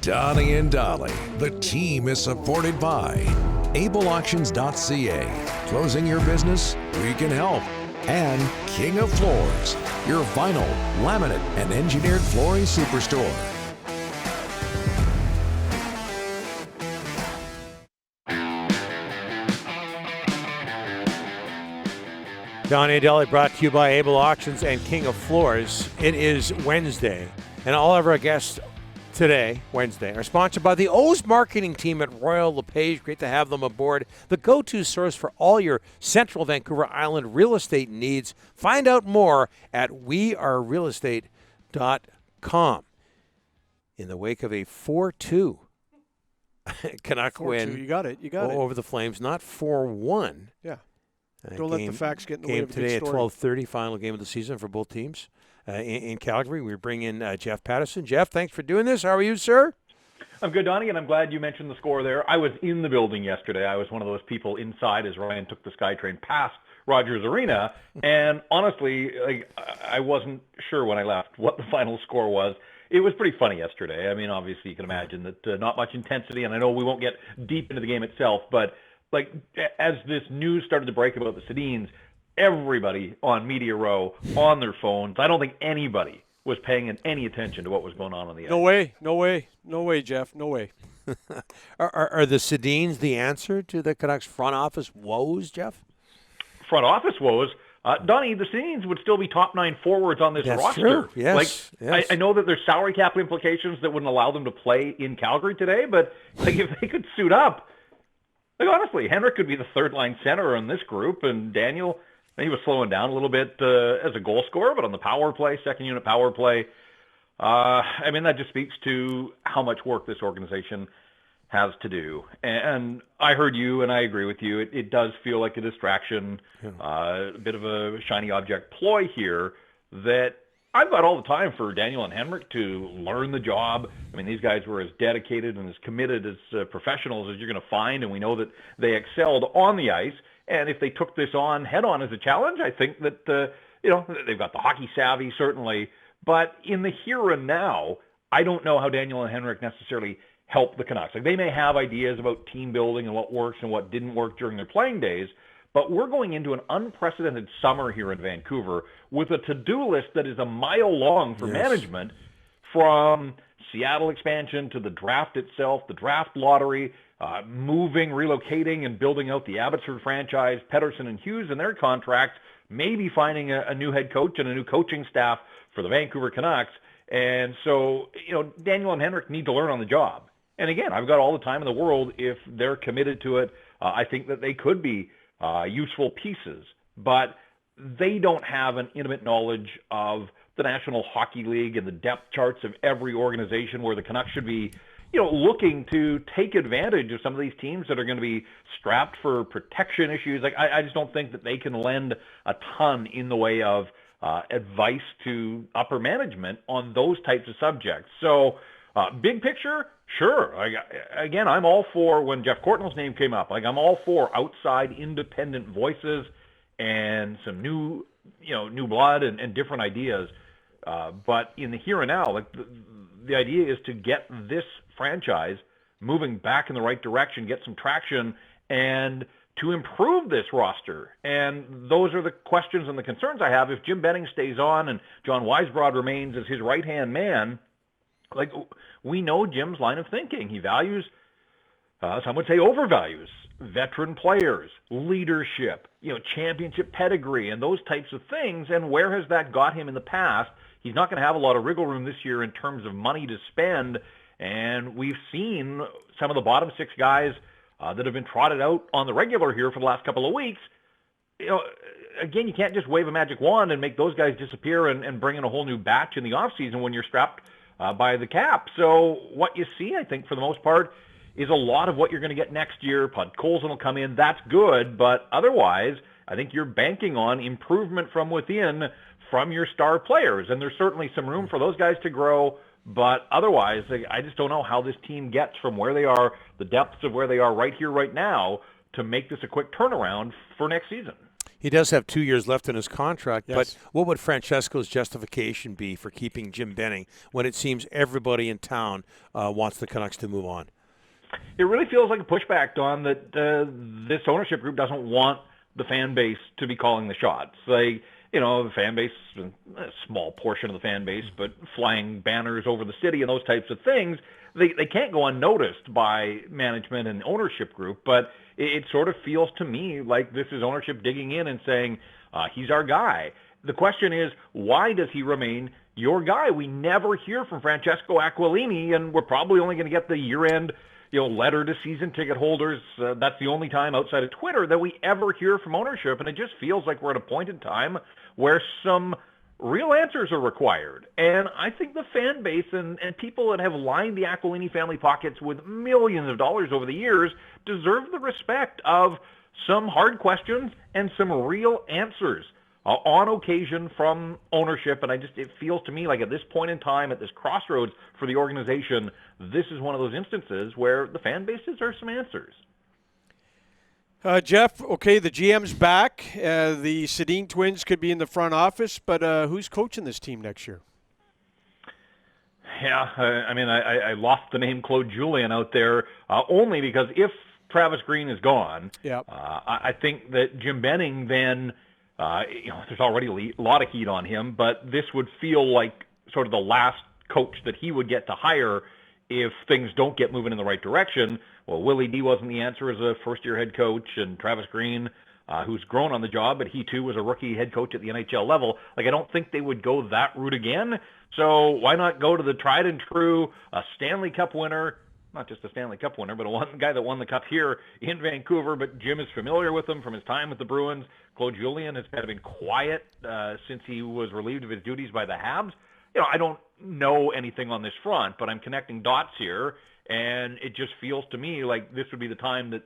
Donnie and Dolly. The team is supported by ableauctions.ca. Closing your business? We can help. And King of Floors, your vinyl, laminate, and engineered flooring superstore. Donnie and Dolly brought to you by Able Auctions and King of Floors. It is Wednesday, and all of our guests today, Wednesday, are sponsored by the O's marketing team at Royal LePage. Great to have them aboard. The go-to source for all your Central Vancouver Island real estate needs. Find out more at wearerealestate.com. In the wake of a 4-2 Canuck 4-2, win, you got it. over the Flames, not 4-1. Yeah. Don't let the facts get in the way of a good today story. at 12:30, final game of the season for both teams in Calgary. We bring in Jeff Paterson. Jeff, thanks for doing this. How are you, sir? I'm good, Donnie, and I'm glad you mentioned the score there. I was in the building yesterday. I was one of those people inside as Ryan took the SkyTrain past Rogers Arena, and honestly, I wasn't sure when I left what the final score was. It was pretty funny yesterday. I mean, obviously, you can imagine that not much intensity, and I know we won't get deep into the game itself, but as this news started to break about the Sedins, everybody on Media Row, on their phones, I don't think anybody was paying any attention to what was going on the ice. No way, Jeff, no way. Are the Sedins the answer to the Canucks front office woes, Jeff? Front office woes? Donnie, the Sedins would still be top 9 forwards on this roster. True. Yes. I know that there's salary cap implications that wouldn't allow them to play in Calgary today, but if they could suit up, honestly, Henrik could be the third-line center in this group, and Daniel, he was slowing down a little bit as a goal scorer, but on the power play, second-unit power play, that just speaks to how much work this organization has to do. And I heard you, and I agree with you. It does feel like a distraction, a bit of a shiny object ploy here that I've got all the time for Daniel and Henrik to learn the job. I mean, these guys were as dedicated and as committed as professionals as you're going to find, and we know that they excelled on the ice. And if they took this on head-on as a challenge, I think that, they've got the hockey savvy, certainly. But in the here and now, I don't know how Daniel and Henrik necessarily help the Canucks. They may have ideas about team building and what works and what didn't work during their playing days, but we're going into an unprecedented summer here in Vancouver with a to-do list that is a mile long for management, from Seattle expansion to the draft itself, the draft lottery, moving, relocating, and building out the Abbotsford franchise, Pedersen and Hughes and their contracts, maybe finding a new head coach and a new coaching staff for the Vancouver Canucks. And so, Daniel and Henrik need to learn on the job. And again, I've got all the time in the world if they're committed to it. I think that they could be useful pieces, but they don't have an intimate knowledge of the National Hockey League and the depth charts of every organization, where the Canucks should be, looking to take advantage of some of these teams that are going to be strapped for protection issues. I just don't think that they can lend a ton in the way of advice to upper management on those types of subjects. So big picture, sure. Again, I'm all for, when Jeff Courtnall's name came up, I'm all for outside independent voices and some new blood and different ideas. But in the here and now, the idea is to get this franchise moving back in the right direction, get some traction, and to improve this roster. And those are the questions and the concerns I have. If Jim Benning stays on and John Weisbrod remains as his right-hand man, we know Jim's line of thinking. He values, some would say overvalues, veteran players, leadership, championship pedigree, and those types of things. And where has that got him in the past? He's not going to have a lot of wriggle room this year in terms of money to spend. And we've seen some of the bottom 6 guys that have been trotted out on the regular here for the last couple of weeks. Again, you can't just wave a magic wand and make those guys disappear and bring in a whole new batch in the offseason when you're strapped by the cap. So what you see, I think, for the most part, is a lot of what you're going to get next year. Podkolzin will come in. That's good. But otherwise, I think you're banking on improvement from within from your star players. And there's certainly some room for those guys to grow. But otherwise, I just don't know how this team gets from where they are, the depths of where they are right here, right now, to make this a quick turnaround for next season. He does have 2 years left in his contract, Yes. but what would Francesco's justification be for keeping Jim Benning when it seems everybody in town wants the Canucks to move on? It really feels like a pushback, Don, that this ownership group doesn't want the fan base to be calling the shots. Like, the fan base, a small portion of the fan base, but flying banners over the city and those types of things, they can't go unnoticed by management and ownership group, but it sort of feels to me like this is ownership digging in and saying, he's our guy. The question is, why does he remain your guy? We never hear from Francesco Aquilini, and we're probably only going to get the year-end letter to season ticket holders. That's the only time outside of Twitter that we ever hear from ownership, and it just feels like we're at a point in time where some real answers are required. And I think the fan base and people that have lined the Aquilini family pockets with millions of dollars over the years deserve the respect of some hard questions and some real answers on occasion from ownership. And it feels to me like at this point in time, at this crossroads for the organization, this is one of those instances where the fan base deserves some answers. Jeff, okay, the GM's back. The Sedin twins could be in the front office, but who's coaching this team next year? Yeah, I lost the name Claude Julien out there only because if Travis Green is gone, I think that Jim Benning then, there's already a lot of heat on him, but this would feel like sort of the last coach that he would get to hire if things don't get moving in the right direction. Well, Willie D wasn't the answer as a first-year head coach, and Travis Green, who's grown on the job, but he too was a rookie head coach at the NHL level. Like, I don't think they would go that route again. So why not go to the tried and true Stanley Cup winner, not just a Stanley Cup winner, but one guy that won the Cup here in Vancouver, but Jim is familiar with him from his time with the Bruins. Claude Julien has kind of been quiet since he was relieved of his duties by the Habs. I don't know anything on this front, but I'm connecting dots here, and it just feels to me like this would be the time that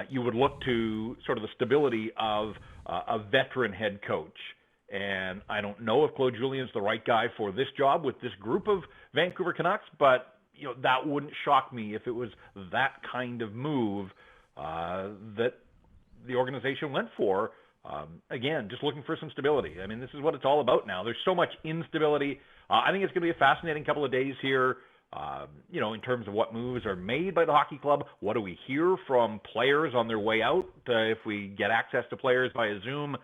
you would look to sort of the stability of a veteran head coach. And I don't know if Claude Julien's the right guy for this job with this group of Vancouver Canucks, but that wouldn't shock me if it was that kind of move that the organization went for. Again, just looking for some stability. I mean, this is what it's all about now. There's so much instability. I think it's going to be a fascinating couple of days here, in terms of what moves are made by the hockey club. What do we hear from players on their way out? If we get access to players via Zoom,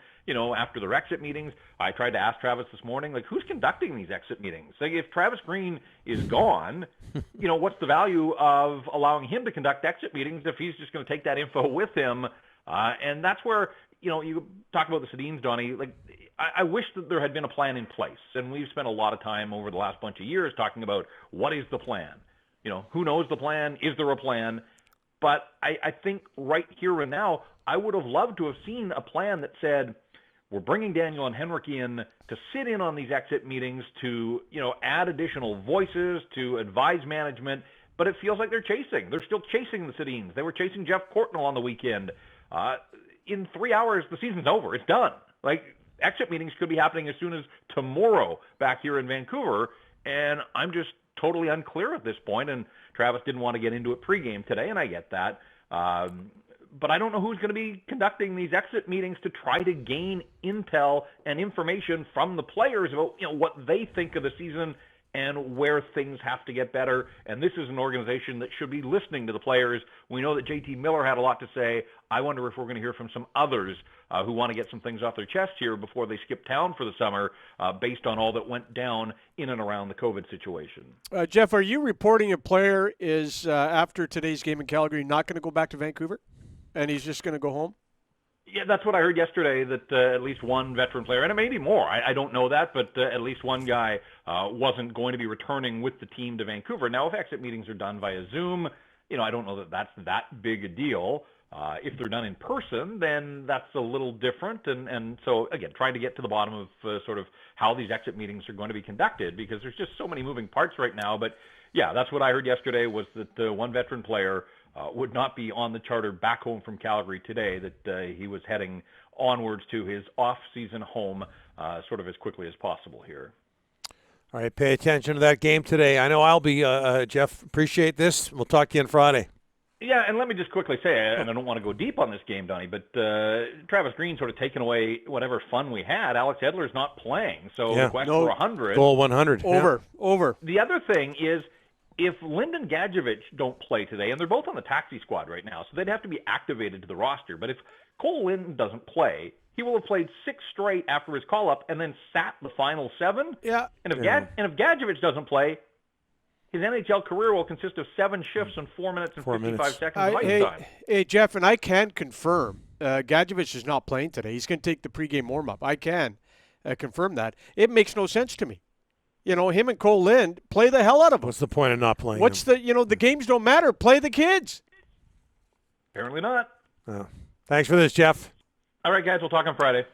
after their exit meetings. I tried to ask Travis this morning, who's conducting these exit meetings? Like, if Travis Green is gone, what's the value of allowing him to conduct exit meetings if he's just going to take that info with him? And that's where, you talk about the Sedins, Donnie, I wish that there had been a plan in place. And we've spent a lot of time over the last bunch of years talking about what is the plan? Who knows the plan? Is there a plan? But I think right here and now, I would have loved to have seen a plan that said, we're bringing Daniel and Henrik in to sit in on these exit meetings to, add additional voices, to advise management. But it feels like they're chasing. They're still chasing the Sedins. They were chasing Jeff Courtnall on the weekend. In 3 hours, the season's over. It's done. Exit meetings could be happening as soon as tomorrow back here in Vancouver, and I'm just totally unclear at this point, and Travis didn't want to get into it pregame today, and I get that. But I don't know who's going to be conducting these exit meetings to try to gain intel and information from the players about, what they think of the season and where things have to get better. And this is an organization that should be listening to the players. We know that JT Miller had a lot to say. I wonder if we're going to hear from some others who want to get some things off their chest here before they skip town for the summer based on all that went down in and around the COVID situation. Jeff, are you reporting a player is, after today's game in Calgary, not going to go back to Vancouver and he's just going to go home? Yeah, that's what I heard yesterday, that at least one veteran player, and it may be more, I don't know that, but at least one guy wasn't going to be returning with the team to Vancouver. Now, if exit meetings are done via Zoom, I don't know that that's that big a deal. If they're done in person, then that's a little different. And so, again, trying to get to the bottom of sort of how these exit meetings are going to be conducted, because there's just so many moving parts right now. But, yeah, that's what I heard yesterday, was that one veteran player would not be on the charter back home from Calgary today, that he was heading onwards to his off-season home sort of as quickly as possible here. All right, pay attention to that game today. I know I'll be, Jeff. Appreciate this. We'll talk to you on Friday. Yeah, and let me just quickly say, and I don't want to go deep on this game, Donnie, but Travis Green sort of taken away whatever fun we had. Alex Edler's not playing, so the quest for 100. Goal 100. Over. The other thing is, if Lind and Gadjevich don't play today, and they're both on the taxi squad right now, so they'd have to be activated to the roster. But if Cole Lind doesn't play, he will have played 6 straight after his call-up and then sat the final 7. Yeah. And if Gadjevich doesn't play, his NHL career will consist of 7 shifts and 4 minutes and 55 seconds of ice time. Hey, Jeff, and I can confirm Gadjevich is not playing today. He's going to take the pregame warm-up. I can confirm that. It makes no sense to me. You know, him and Cole Lind, play the hell out of him. What's the point of not playing the games don't matter. Play the kids. Apparently not. Oh. Thanks for this, Jeff. All right, guys, we'll talk on Friday.